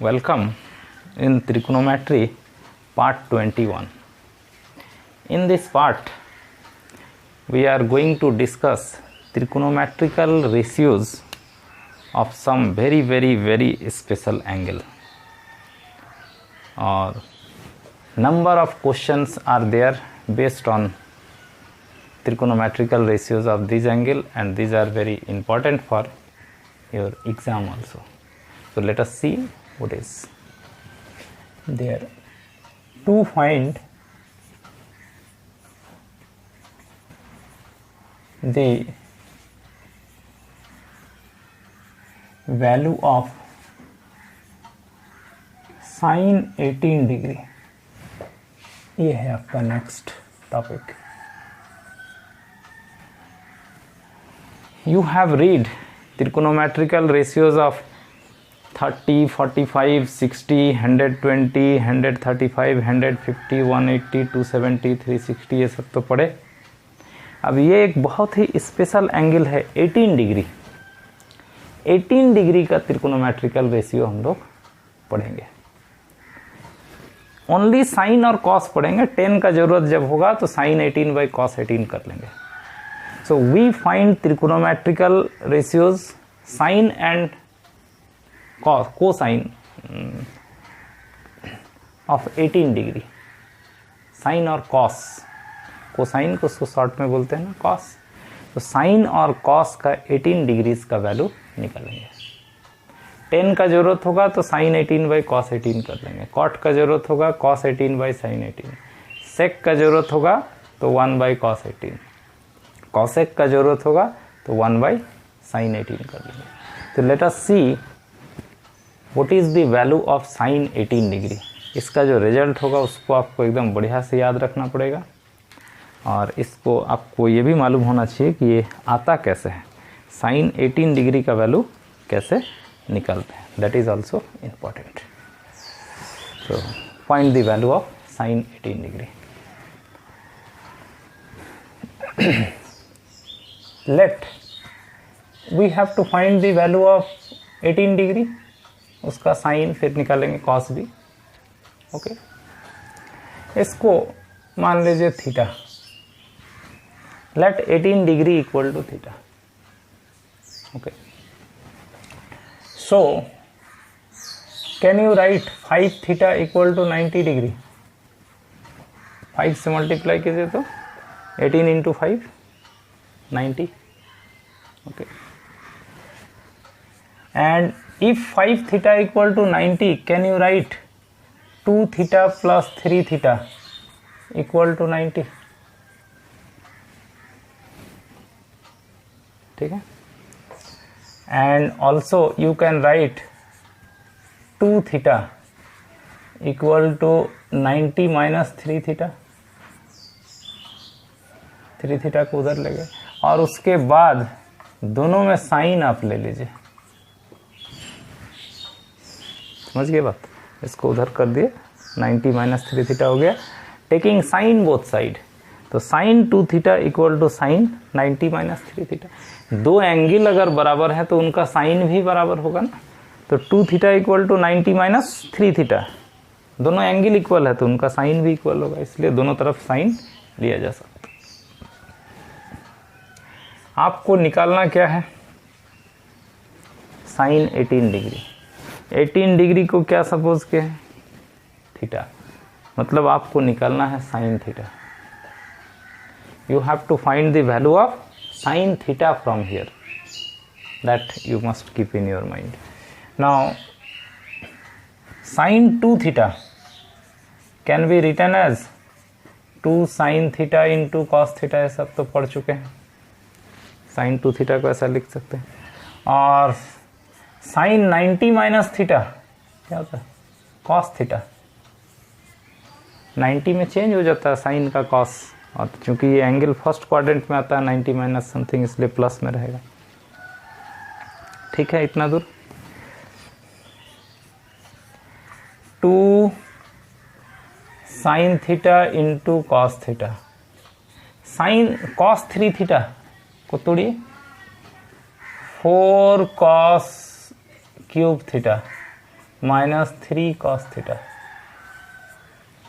Welcome in trigonometry part 21. In this part we are going to discuss trigonometrical ratios of some very special angle, or number of questions are there based on trigonometrical ratios of this angle, and these are very important for your exam also. So let us see what is there. To find the value of sin 18 degree, ये है आपका next topic. You have read trigonometrical ratios of 30, 45, 60, 120, 135, 150, 180, 270, 360, ये सब तो पढ़े. अब ये एक बहुत ही स्पेशल एंगल है 18 डिग्री. 18 डिग्री का त्रिकोणोमेट्रिकल रेशियो हम लोग पढ़ेंगे. ओनली साइन और कॉस पढ़ेंगे. टेन का जरूरत जब होगा तो साइन 18 बाई कॉस 18 कर लेंगे. So we find trigonometrical ratios sine and cos, cosine of 18 degree. Sine और कॉस, कोसाइन को उसको शॉर्ट में बोलते हैं ना, कॉस. तो साइन और कॉस का 18 डिग्रीज का वैल्यू निकालेंगे. 10 का जरूरत होगा तो साइन 18 बाई कॉस 18 कर लेंगे. कॉट का जरूरत होगा कॉस 18 बाई साइन 18. सेक का जरूरत होगा तो 1 बाई कॉस 18. कॉसेक का जरूरत होगा तो 1 बाई साइन 18 कर लेंगे. तो let us see what is the value of sine 18 degree. इसका जो रिजल्ट होगा उसको आपको एकदम बढ़िया से याद रखना पड़ेगा, और इसको आपको ये भी मालूम होना चाहिए कि ये आता कैसे है. साइन 18 डिग्री का वैल्यू कैसे निकालते हैं, that is also important. So find the value of sine 18 degree. Let we have to find the value of 18 degree. उसका साइन फिर निकालेंगे कॉस भी. ओके, इसको मान लीजिए theta. Let 18 degree equal to theta. Okay, so can you write 5 theta equal to 90 degree. 5 से multiply कीजिए तो 18 into 5 90. Okay, and if 5 theta equal to 90, can you write 2 theta plus 3 theta equal to 90. ठीक है. and also you can write 2 theta equal to 90 minus 3 theta. 3 theta को उधर ले गए, और उसके बाद दोनों में साइन आप ले लीजिए. समझ गए बात. इसको उधर कर दिए, 90 माइनस 3 थीटा हो गया. टेकिंग साइन बोथ साइड, तो sine 2 theta equal to sine 90 minus 3 theta. दो एंगल अगर बराबर है तो उनका साइन भी बराबर होगा ना. तो 2 theta equal to 90 minus 3 theta, दोनों एंगल इक्वल है तो उनका साइन भी इक्वल होगा, इसलिए दोनों तरफ साइन लिया जा सकता. आपको निकालना क्या है, साइन 18 डिग्री. 18 डिग्री को क्या सपोज के है, थीटा. मतलब आपको निकालना है sine theta. You have to find the value of sine theta from here. That you must keep in your mind. Now sine 2 theta can be written as 2 sine theta into cos theta. ये सब तो पढ़ चुके हैं. Sign 2 theta को ऐसा लिख सकते हैं. और साइन 90 माइनस थीटा क्या होता है, कॉस थीटा. 90 में चेंज हो जाता है साइन का कॉस, और चूंकि ये एंगल फर्स्ट क्वाड्रेंट में आता है 90 माइनस समथिंग, इसलिए प्लस में रहेगा. ठीक है, इतना दूर. 2 sine theta into cos theta. Sine cos 3 theta को तोड़िए, 4 cos cube theta -3 cos theta,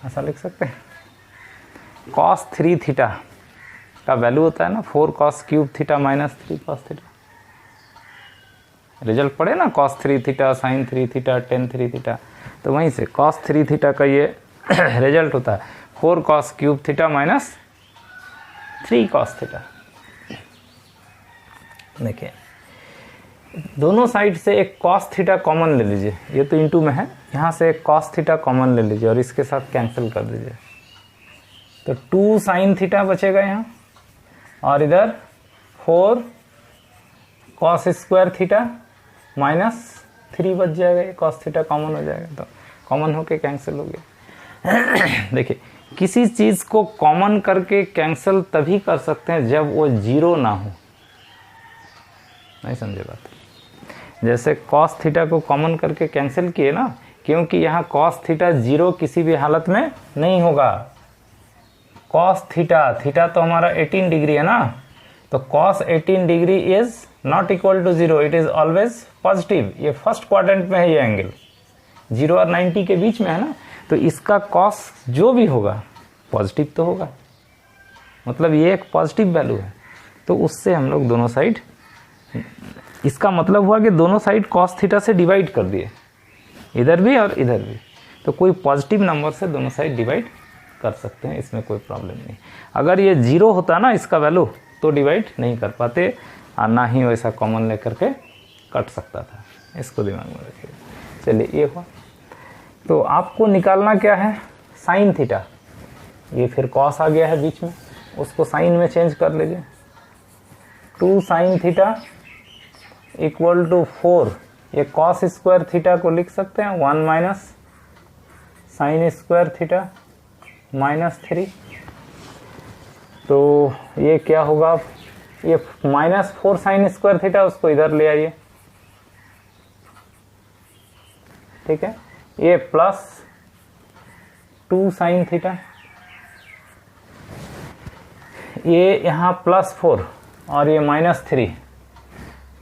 ऐसा लिख सकते हैं। cos 3 थीटा का वैल्यू होता है ना 4 cos cube theta -3 cos theta. Result पड़े ना cos 3 theta, sin 3 theta, tan 3 theta, तो वहीं से cos 3 थीटा का ये रिजल्ट होता है 4 cos cube theta -3 cos theta. देखिए दोनों साइड से एक cos थीटा कॉमन ले लीजिए, ये तो इंटू में है, यहाँ से एक cos थीटा कॉमन ले लीजिए और इसके साथ कैंसिल कर दीजिए, तो 2 sin थीटा बचेगा यहाँ, और इधर 4 cos स्क्वायर थीटा -3 बच जाएगा, ये cos थीटा कॉमन हो जाएगा, तो कॉमन होके कैंसिल हो गया। देखिए किसी चीज़ को कॉमन करके कैंसिल तभी कर सकते हैं जब वो जीरो ना हो, नहीं समझे बात। जैसे cos थीटा को कॉमन करके कैंसिल किए ना, क्योंकि यहाँ cos थीटा जीरो किसी भी हालत में नहीं होगा। cos थीटा तो हमारा 18 डिग्री है ना, तो cos 18 degree is not equal to zero, it is always positive. ये फर्स्ट क्वाड्रेंट में है, ये एंगल 0 और 90 के बीच में है ना, तो इसका cos जो भी होगा पॉजिटिव तो होगा, मतलब ये एक पॉजिटिव वैल्यू है, तो उससे हम लोग दोनों साइड, इसका मतलब हुआ कि दोनों साइड cos थीटा से डिवाइड कर दिए, इधर भी और इधर भी, तो कोई पॉजिटिव नंबर से दोनों साइड डिवाइड कर सकते हैं, इसमें कोई प्रॉब्लम नहीं। अगर ये जीरो होता ना इसका वैल्यू तो डिवाइड नहीं कर पाते, और ना ही वैसा कॉमन लेकर के कट सकता था, इसको दिमाग में रखिए। चलिए ये हुआ, तो आपको निकालना क्या है, साइन थीटा। ये फिर cos आ गया है बीच में, उसको साइन में चेंज कर लीजिए, 2 sin थीटा इक्वल टू 4, ये cos स्क्वायर थीटा को लिख सकते हैं 1 माइनस साइन स्क्वायर थीटा -3, तो ये क्या होगा, ये -4 साइन स्क्वायर थीटा उसको इधर ले आइए, ठीक है, ये +2 साइन थीटा, ये यहाँ +4 और ये -3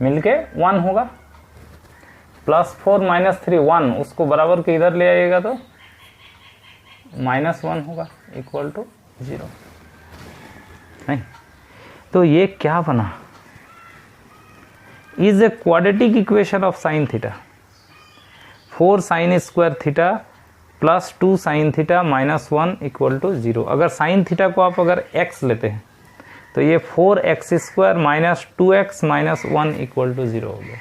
मिलके 1 होगा, +4 -3 1, उसको बराबर के इधर ले आइएगा तो -1 होगा इक्वल टू 0, नहीं। तो ये क्या बना, is a quadratic equation of sine theta, 4 sin square theta +2 sin theta -1 equal to 0। अगर साइन थीटा को आप अगर x लेते हैं तो ये 4x square -2x -1 equal to 0 हो गया,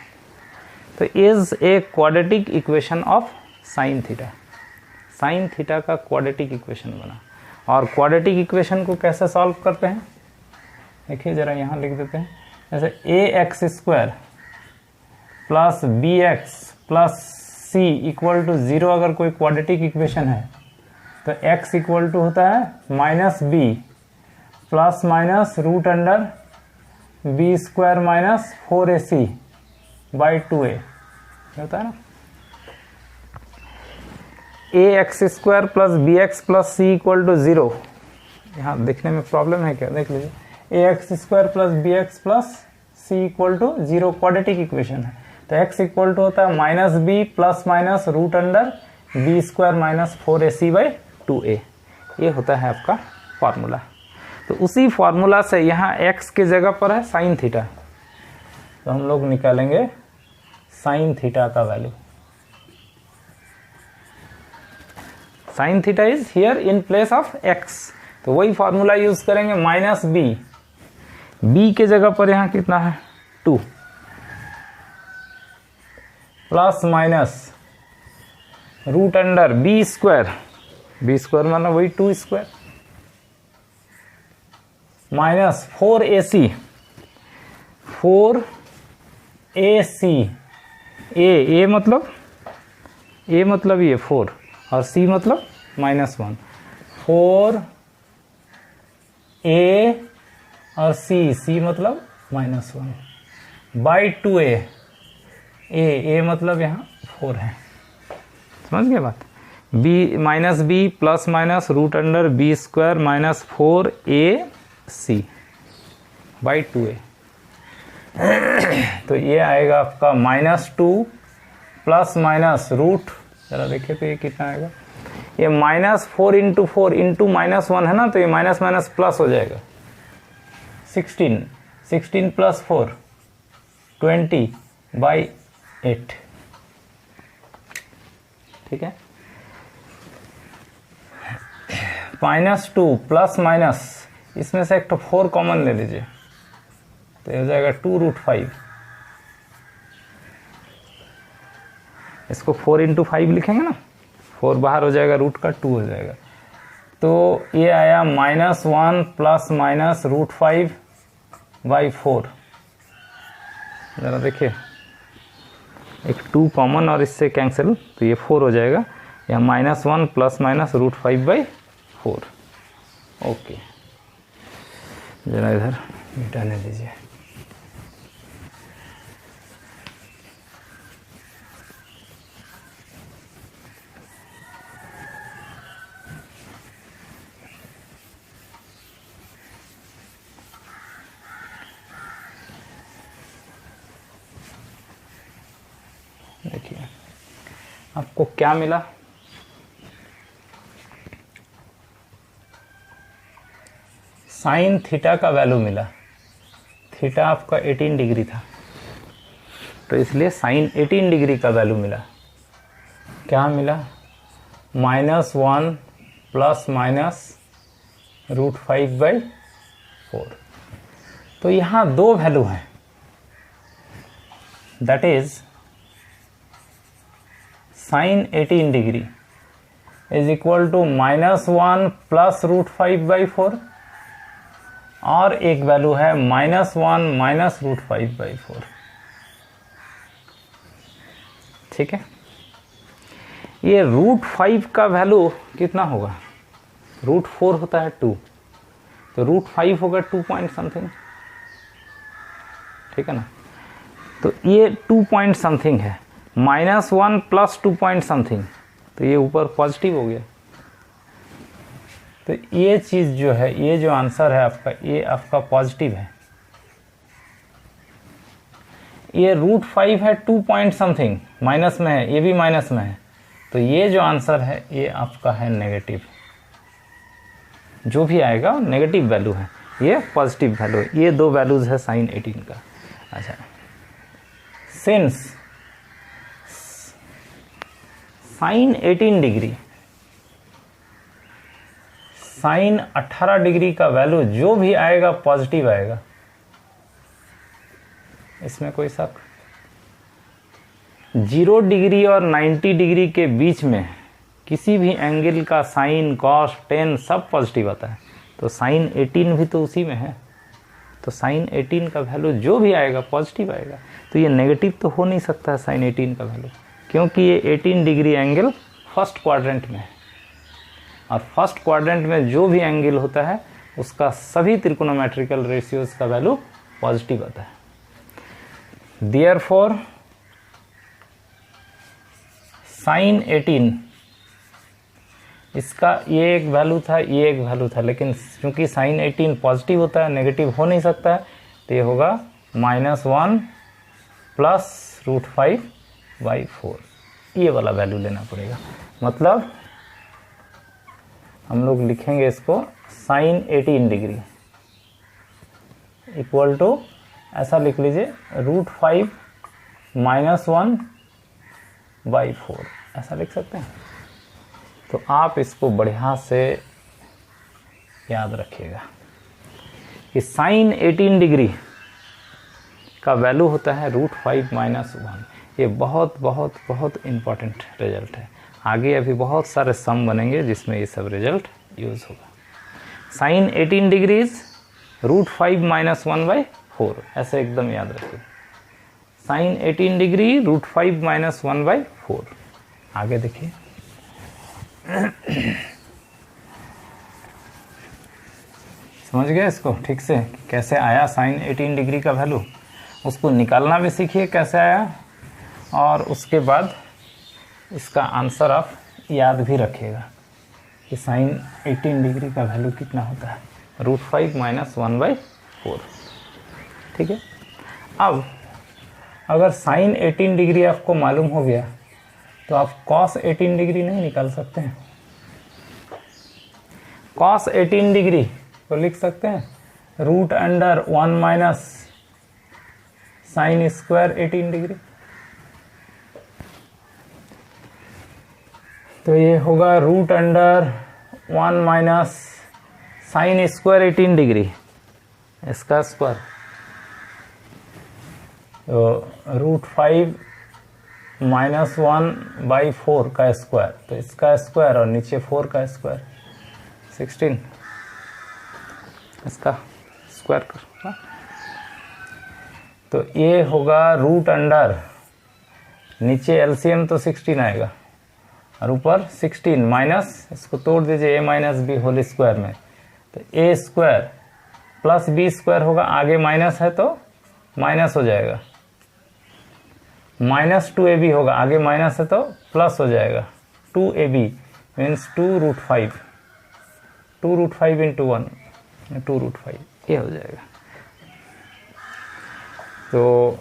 तो is a quadratic equation of sine theta, sine theta का क्वाड्रेटिक इक्वेशन बना। और क्वाड्रेटिक इक्वेशन को कैसे सॉल्व करते हैं, देखिए जरा यहाँ लिख देते हैं, जैसे ax square plus bx plus c equal to 0 अगर कोई क्वाड्रेटिक इक्वेशन है, तो x इक्वल टू होता है -b plus minus root under b square -4ac by 2a होता है ना, ax square plus bx plus c equal to 0। यहाँ देखने में प्रॉब्लम है क्या, देख लीजिए, ax square plus bx plus c equal to 0 quadratic equation है, तो x इक्वल टू होता है -b plus minus root under b square -4ac by 2a। ये होता है आपका फॉर्मूला। तो उसी फॉर्मूला से यहाँ x के जगह पर है साइन थीटा, तो हम लोग निकालेंगे साइन थीटा का value. Sine theta is here in place of x, तो वही फॉर्मूला यूज करेंगे, -b, b के जगह पर यहाँ कितना है 2 plus minus root under b square मतलब वही 2 स्क्वायर -4ac, 4ac, a मतलब ये 4 और c मतलब -1, 4a और c मतलब -1 बाई 2a, a मतलब यहाँ 4 है, समझ गए बात। b plus minus root under b square -4ac by 2a, तो ये आएगा आपका -2 प्लस माइनस रूट ज़रा देखिए तो ये कितना आएगा, ये -4 × 4 × -1 है ना, तो ये माइनस माइनस प्लस हो जाएगा। 16 + 4 20/8, ठीक है। -2 ± इसमें से एक तो 4 कॉमन ले लीजिए, तो ये हो जाएगा 2√5। इसको 4 × 5 लिखेंगे ना, 4 बाहर हो जाएगा, रूट का 2 हो जाएगा, तो ये आया -1 ±√5/4। ज़रा देखिए, एक 2 कॉमन और इससे कैंसिल, तो ये 4 हो जाएगा, या -1 ±√5/4। ओके, ज़रा इधर मिटाने दीजिए। देखिए आपको क्या मिला, साइन थीटा का वैल्यू मिला। थीटा आपका 18 डिग्री था, तो इसलिए साइन 18 डिग्री का वैल्यू मिला। क्या मिला, -1 ±√5/4। तो यहाँ दो वैल्यू हैं, that is sine 18 degree is equal to -1 +√5/4, और एक वैल्यू है -1 -√5/4, ठीक है। ये √5 का वैल्यू कितना होगा, √4 होता है 2, तो √5 होगा 2 पॉइंट समथिंग, ठीक है ना। तो ये 2 पॉइंट समथिंग है, -1 + 2 पॉइंट समथिंग, तो ये ऊपर पॉजिटिव हो गया। तो ये चीज़ जो है, ये जो आंसर है आपका, ये आपका पॉजिटिव है। ये √5 है 2 पॉइंट समथिंग, माइनस में है, ये भी माइनस में है, तो ये जो आंसर है ये आपका है नेगेटिव। जो भी आएगा नेगेटिव वैल्यू है, ये पॉजिटिव वैल्यू है। ये दो वैल्यूज है साइन 18 का। अच्छा, since sine 18 degree, sine 18 degree का वैल्यू जो भी आएगा पॉजिटिव आएगा, इसमें कोई शक। 0 डिग्री और 90 डिग्री के बीच में किसी भी एंगल का साइन, कॉस, टेन सब पॉजिटिव आता है, तो साइन 18 भी तो उसी में है, तो साइन 18 का वैल्यू जो भी आएगा पॉजिटिव आएगा। तो ये नेगेटिव तो हो नहीं सकता है साइन 18 का वैल्यू, क्योंकि ये 18 डिग्री एंगल फर्स्ट क्वाड्रेंट में है, और फर्स्ट क्वाड्रेंट में जो भी एंगल होता है उसका सभी त्रिकोणोमेट्रिकल रेशियोज का वैल्यू पॉजिटिव आता है। देयरफॉर साइन 18, इसका ये एक वैल्यू था, ये एक वैल्यू था, लेकिन क्योंकि साइन 18 पॉजिटिव होता है, नेगेटिव हो नहीं सकता है, तो ये होगा -1 +√5/4। ये वाला वैल्यू लेना पड़ेगा। मतलब हम लोग लिखेंगे इसको साइन 18 डिग्री इक्वल टू, ऐसा लिख लीजिए, √5 -1/4, ऐसा लिख सकते हैं। तो आप इसको बढ़िया से याद रखिएगा कि साइन 18 डिग्री का वैल्यू होता है √5 - 1। ये बहुत बहुत बहुत इम्पॉर्टेंट रिजल्ट है। आगे अभी बहुत सारे सम बनेंगे जिसमें ये सब रिजल्ट यूज़ होगा। साइन 18 डिग्रीज √5 - 1/4, ऐसे एकदम याद रखिए। Sine 18 degree √5 - 1/4। आगे देखिए, समझ गए इसको ठीक से, कैसे आया साइन 18 डिग्री का वैल्यू। उसको निकालना भी सीखिए कैसे आया, और उसके बाद इसका आंसर आप याद भी रखिएगा कि साइन 18 डिग्री का वैल्यू कितना होता है, √5 - 1/4। ठीक है। अब अगर साइन 18 डिग्री आपको मालूम हो गया, तो आप cos 18 डिग्री नहीं निकाल सकते हैं? cos 18 डिग्री तो लिख सकते हैं root under 1 minus sine square 18 degree. तो ये होगा root under 1 minus sine square 18 degree इसका स्क्वायर, तो रूट 5 माइनस 1/4 का स्क्वायर, तो इसका स्क्वायर और नीचे 4 का स्क्वायर 16, इसका स्क्वायर कर। तो ये होगा रूट अंडर, नीचे एलसीएम तो 16 आएगा और ऊपर 16 माइनस, इसको तोड़ दीजिए a minus b whole square में, तो a square plus b square होगा, आगे माइनस है तो माइनस हो जाएगा, माइनस 2ab होगा, आगे माइनस है तो प्लस हो जाएगा, 2ab मीन्स 2√5, 2√5 इंटू 1, 2√5 ये हो जाएगा। तो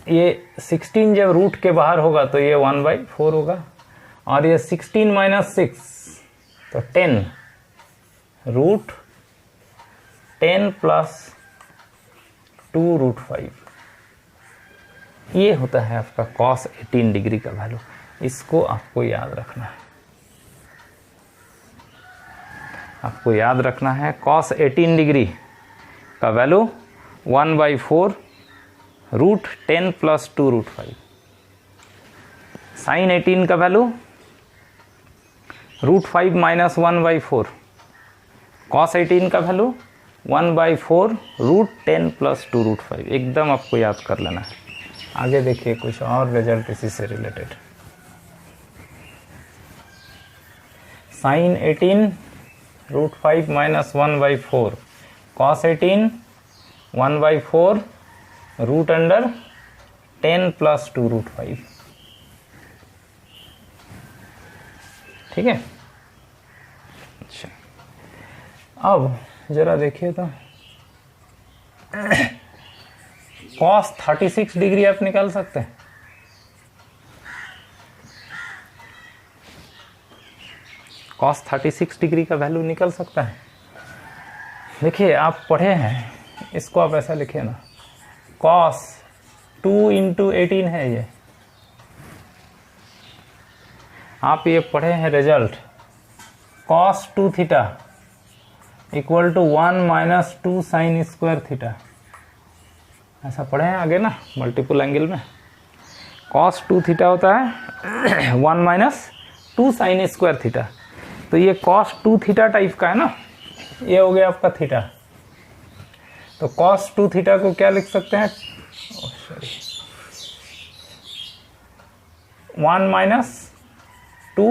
ये 16 जब रूट के बाहर होगा तो ये 1/4 होगा, और ये 16 माइनस 6 तो 10, रूट 10 प्लस 2√5, ये होता है आपका cos 18 डिग्री का वैल्यू। इसको आपको याद रखना है, आपको याद रखना है cos 18 डिग्री का वैल्यू 1/4 रूट 10 प्लस 2√5, साइन 18 का वैल्यू रूट 5 माइनस 1/4, cos 18 का वैल्यू 1/4 रूट 10 प्लस 2√5, एकदम आपको याद कर लेना है। आगे देखिए कुछ और रिजल्ट इसी से related. Sine 18 root 5 minus 1/4, cos 18 1/4 root under 10 plus 2√5, ठीक है। अच्छा, अब जरा देखिए तो cos 36 डिग्री आप निकाल सकते हैं। cos 36 डिग्री का वैल्यू निकल सकता है। देखिए आप पढ़े हैं, इसको आप ऐसा लिखिए ना, cos 2 इंटू 18 है ये, आप ये पढ़े हैं result, cos 2 theta equal to 1 minus 2 sine square theta, ऐसा पढ़े हैं आगे ना मल्टीपल एंगल में। cos 2 थीटा होता है 1 माइनस 2 साइन स्क्वायर थीटा, तो ये cos 2 थीटा टाइप का है ना, ये हो गया आपका थीटा। तो cos 2 थीटा को क्या लिख सकते हैं, 1 minus 2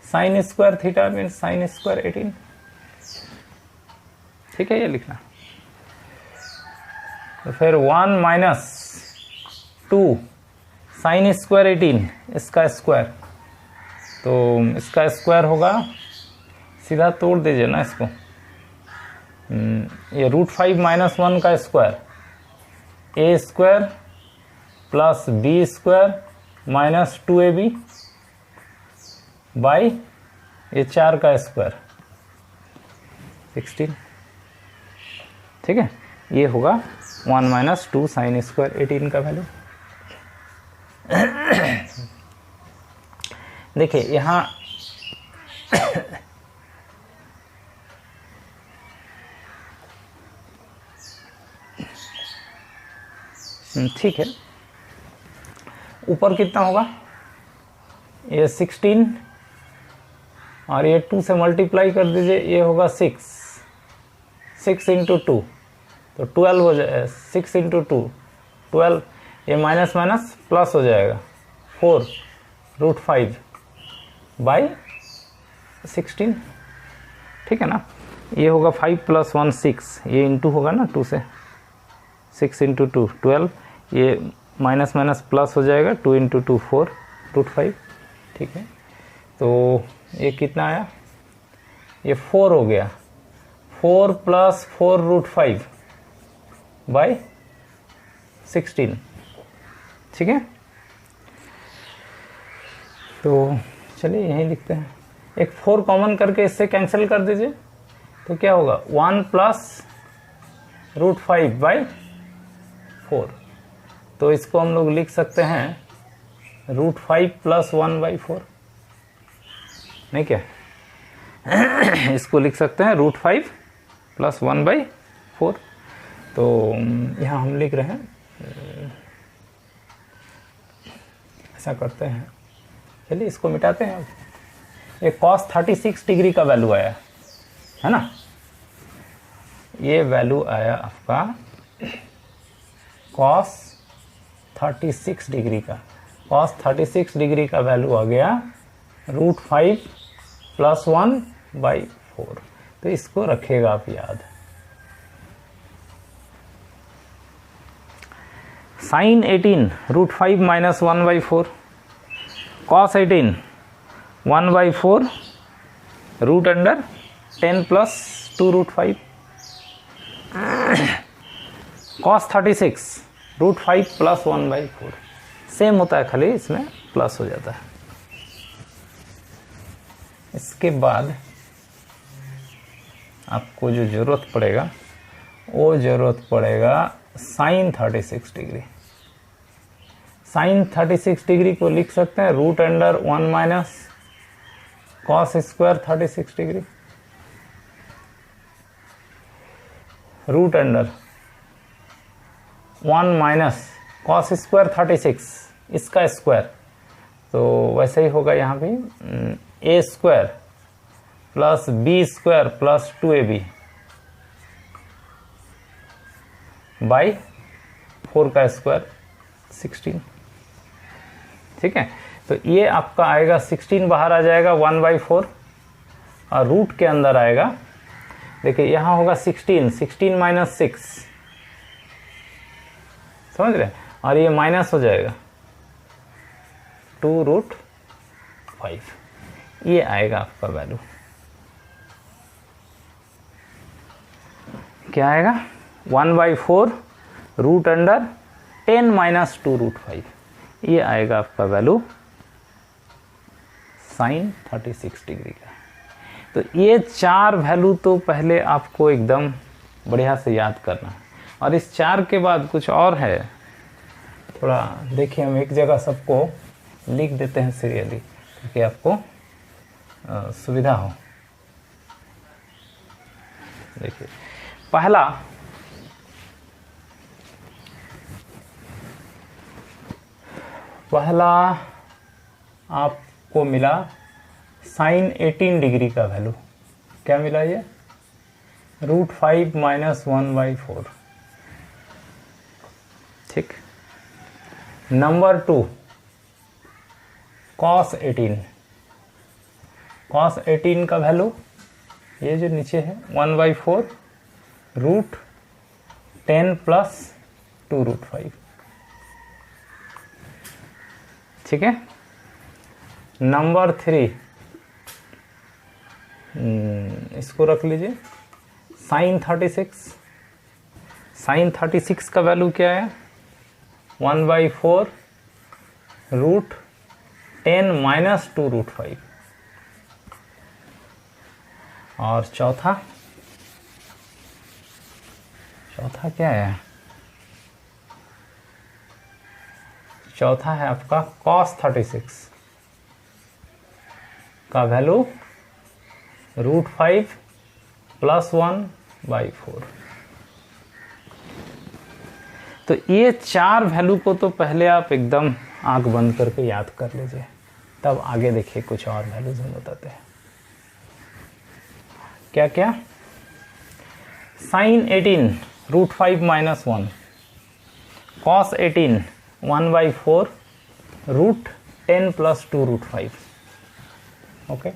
sine square theta mean sine square 18, ठीक है, ये लिखना। तो फिर 1 माइनस 2 साइन स्क्वायर 18 इसका स्क्वायर, तो इसका स्क्वायर होगा, सीधा तोड़ दीजिए ना इसको, ये रूट 5 माइनस 1 का square, a square plus b square minus 2ab by ये 4 का स्क्वायर 16, ठीक है। ये होगा 1 माइनस 2 साइन स्क्वायर 18 का वैल्यू। देखिए यहाँ ठीक है, ऊपर कितना होगा, ये 16 और ये 2 से मल्टीप्लाई कर दीजिए, ये होगा 6 इंटू 2 तो 12 हो जाए, 6 इंटू 2 12, ये माइनस माइनस प्लस हो जाएगा, 4 रूट 5 बाई 16, ठीक है ना। ये होगा 5 प्लस 1 6, ये इंटू होगा ना 2 से, 6 इंटू 2 12, ये माइनस माइनस प्लस हो जाएगा, 2 इंटू 2 4 रूट 5, ठीक है। तो ये कितना आया, ये 4 हो गया, 4 प्लस 4 रूट 5 बाई 16, ठीक है। तो चलिए यहीं लिखते हैं, एक 4 कॉमन करके इससे कैंसिल कर दीजिए, तो क्या होगा 1 प्लस √5/4। तो इसको हम लोग लिख सकते हैं √5 + 1/4, नहीं क्या? इसको लिख सकते हैं √5 + 1/4। तो यहाँ हम लिख रहे हैं, ऐसा करते हैं, चलिए इसको मिटाते हैं। अब ये cos 36 डिग्री का वैल्यू आया है ना, ये वैल्यू आया आपका cos 36 डिग्री का। cos 36 डिग्री का वैल्यू आ गया √5 + 1/4। तो इसको रखिएगा आप याद। sin 18 √5 - 1/4, cos 18 1/4 √10 + 2√5, cos 36 √5 + 1/4। सेम होता है, खाली इसमें प्लस हो जाता है। इसके बाद आपको जो ज़रूरत पड़ेगा वो ज़रूरत पड़ेगा sin 36 डिग्री। sin 36 डिग्री को लिख सकते हैं √1 - cos square 36 degree, √1 - cos square 36 इसका स्क्वायर, तो वैसे ही होगा यहाँ भी a² + b² + 2ab/4 का स्क्वायर 16। ठीक है, तो ये आपका आएगा 16, बाहर आ जाएगा 1/4, और रूट के अंदर आएगा, देखिए यहाँ होगा 16 - 6, समझ रहे हैं, और ये माइनस हो जाएगा 2√5, ये आएगा आपका वैल्यू। क्या आएगा 1/4 √10 - 2√5, ये आएगा आपका वैल्यू sin 36 डिग्री का। तो ये 4 वैल्यू तो पहले आपको एकदम बढ़िया से याद करना है, और इस 4 के बाद कुछ और है, थोड़ा देखिए, हम एक जगह सबको लिख देते हैं सीरियली ताकि आपको सुविधा हो। देखिए, पहला आपको मिला sin 18 डिग्री का वैल्यू, क्या मिला ये √5 - 1/4। ठीक, नंबर 2 cos 18 का वैल्यू, ये जो नीचे है 1/4 √10 + 2√5। ठीक है, नंबर 3 इसको रख लीजिए sin 36 का वैल्यू क्या है 1/4 √10 - 2√5। और चौथा क्या है, चौथा है आपका cos 36 का वैल्यू √5 + 1/4। तो ये 4 वैल्यू को तो पहले आप एकदम आंख बंद करके याद कर लीजिए, तब आगे देखिए कुछ और वैल्यूज हम बताते हैं। क्या क्या, sin 18 √5 - 1, cos 18 1/4 √10 + 2√5। ओके,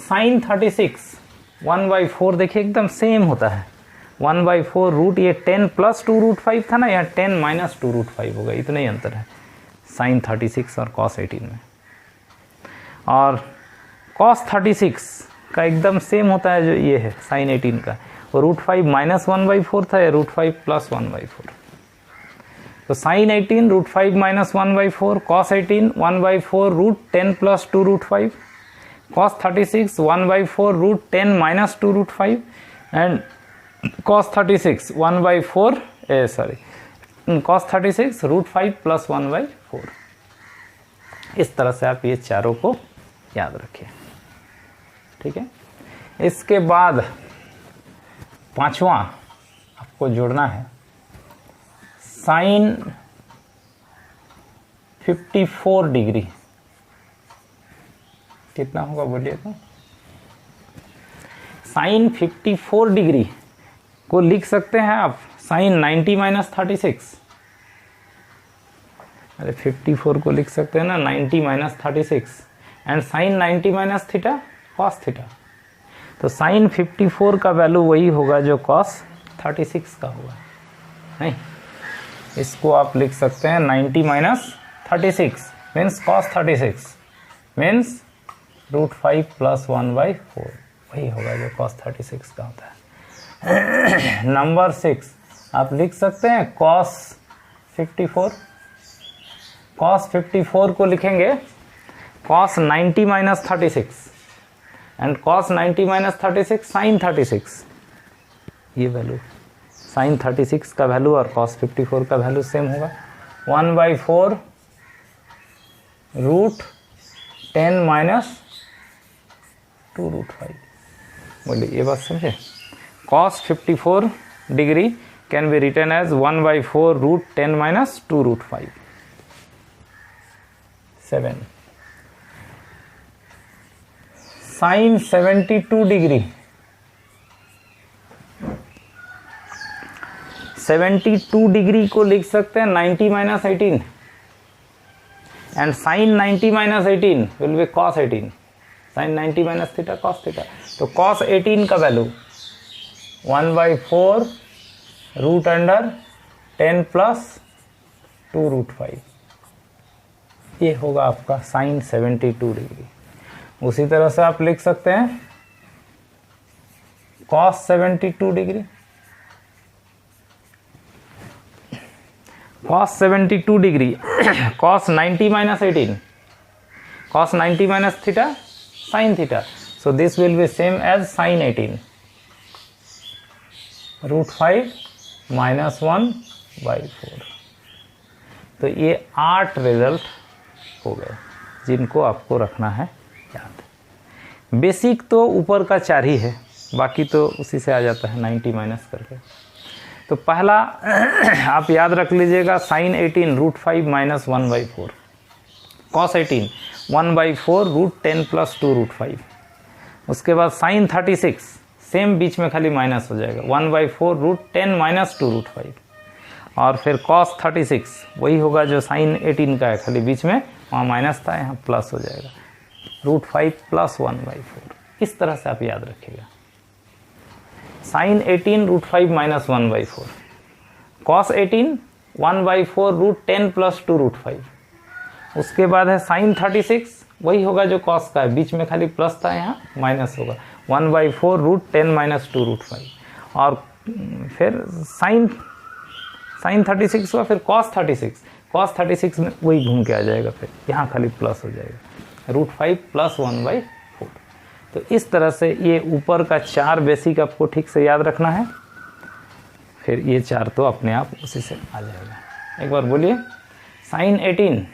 sin 36 1/4 देखिए एकदम सेम होता है, 1/4 रूट, ये 10 + 2√5 था ना, यहाँ 10 - 2√5 होगा, इतना ही अंतर है sin 36 और cos 18 में। और cos 36 का एकदम सेम होता है जो ये है sin 18 का, और √5 - 1/4 था, या √5 + 1/4। तो sine 18 √5 minus 1/4, cos 18 1/4 √10 plus 2 √5, cos 36 1/4 √10 minus 2 √5 and cos 36 1/4 cos 36 √5 plus 1/4। इस तरह से आप ये चारों को याद रखिए, ठीक है। इसके बाद पांचवा आपको जोड़ना है साइन 54 डिग्री। कितना होगा बोलिए तो? साइन 54 डिग्री को लिख सकते हैं आप साइन 90 माइनस 36। अरे 54 को लिख सकते हैं ना 90 minus 36 and sine 90 minus theta cos theta. तो साइन 54 का वैल्यू वही होगा जो कॉस 36 का होगा, नहीं? इसको आप लिख सकते हैं 90 minus 36 means cos 36 means √5 plus 1/4, वही होगा जो कॉस 36 का होता है। नंबर 6 आप लिख सकते हैं कॉस 54। कॉस 54 को लिखेंगे cos 90 minus 36 and cos 90 minus 36 sine 36। ये वैल्यू साइन 36 का वैल्यू और कॉस 54 का वैल्यू सेम होगा। 1/4 √10 माइनस 2 √5। बोलिए ये बात समझे? Cos 54 degree can be written as 1/4 √10 minus 2 √5। 7 sine 72 degree. 72 degree को लिख सकते हैं 90 minus 18 and sine 90 minus 18 will be cos 18। Sine 90 minus theta cos theta. तो कॉस 18 का वैल्यू 1/4 √10 प्लस 2 √5। ये होगा आपका साइन 72 डिग्री। उसी तरह से आप लिख सकते हैं cos 72 degree. Cos 72 degree cos 90 minus 18 cos 90 minus theta sine theta. So this will be same as sine 18 √5 minus 1/4। तो ये 8 रिजल्ट हो गए जिनको आपको रखना है याद। बेसिक तो ऊपर का 4 ही है, बाकी तो उसी से आ जाता है 90 माइनस करके। तो पहला आप याद रख लीजिएगा साइन 18 √5 माइनस 1/4, कॉस 18 1/4 √10 प्लस 2 √5। उसके बाद साइन 36 सेम बीच में खाली माइनस हो जाएगा 1/4 √10 माइनस 2 √5। और फिर कॉस 36 वही होगा जो साइन 18 का है, खाली बीच में वहाँ माइनस था यहाँ प्लस हो जाएगा √5 प्लस 1/4। इस तरह से आप याद रखिएगा। Sine 18 √5 minus 1/4, cos 18 1/4 √10 plus 2 √5। उसके बाद है साइन 36 वही होगा जो कॉस का है, बीच में खाली प्लस था यहाँ माइनस होगा 1/4 √10 माइनस 2 √5। और फिर साइन 36 हुआ, फिर कॉस 36 में वही घूम के आ जाएगा, फिर यहाँ खाली प्लस हो जाएगा √5 प्लस 1/4। तो इस तरह से ये ऊपर का 4 बेसिक आपको ठीक से याद रखना है, फिर ये 4 तो अपने आप उसी से आ जाएगा। एक बार बोलिए साइन 18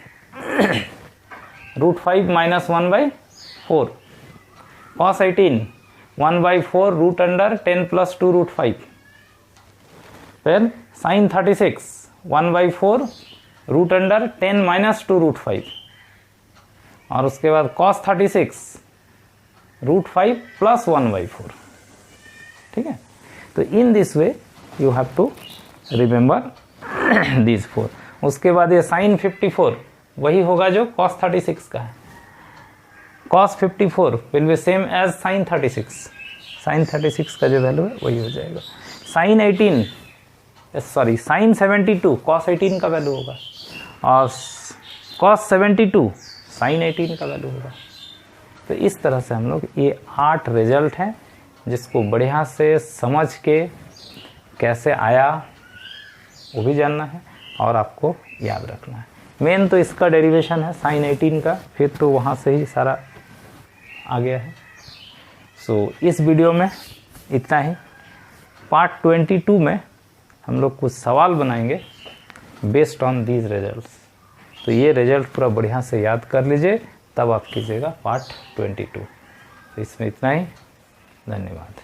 √5 माइनस 1/4, कॉस 18 1/4 √10 प्लस 2 √5। फिर साइन 36 1/4 √10 माइनस 2 √5। और उसके बाद कॉस 36 √5 प्लस 1/4। ठीक है, तो in this way you have to remember these 4। उसके बाद ये साइन 54 वही होगा जो कॉस 36 का है। Cos 54 will be same as sine 36। Sine 36 का जो वैल्यू है वही हो जाएगा। साइन 72 कॉस 18 का वैल्यू होगा और कॉस 72 साइन 18 का वैल्यू होगा। तो इस तरह से हम लोग ये 8 रिजल्ट हैं जिसको बढ़िया से समझ के कैसे आया वो भी जानना है, और आपको याद रखना है। मेन तो इसका डेरिवेशन है साइन 18 का, फिर तो वहाँ से ही सारा आ गया है। सो इस वीडियो में इतना ही। पार्ट 22 में हम लोग कुछ सवाल बनाएंगे बेस्ड ऑन दीज रिजल्ट्स। तो ये रिजल्ट पूरा बढ़िया से याद कर लीजिए, तब आप कीजिएगा पार्ट 22। तो इसमें इतना ही, धन्यवाद।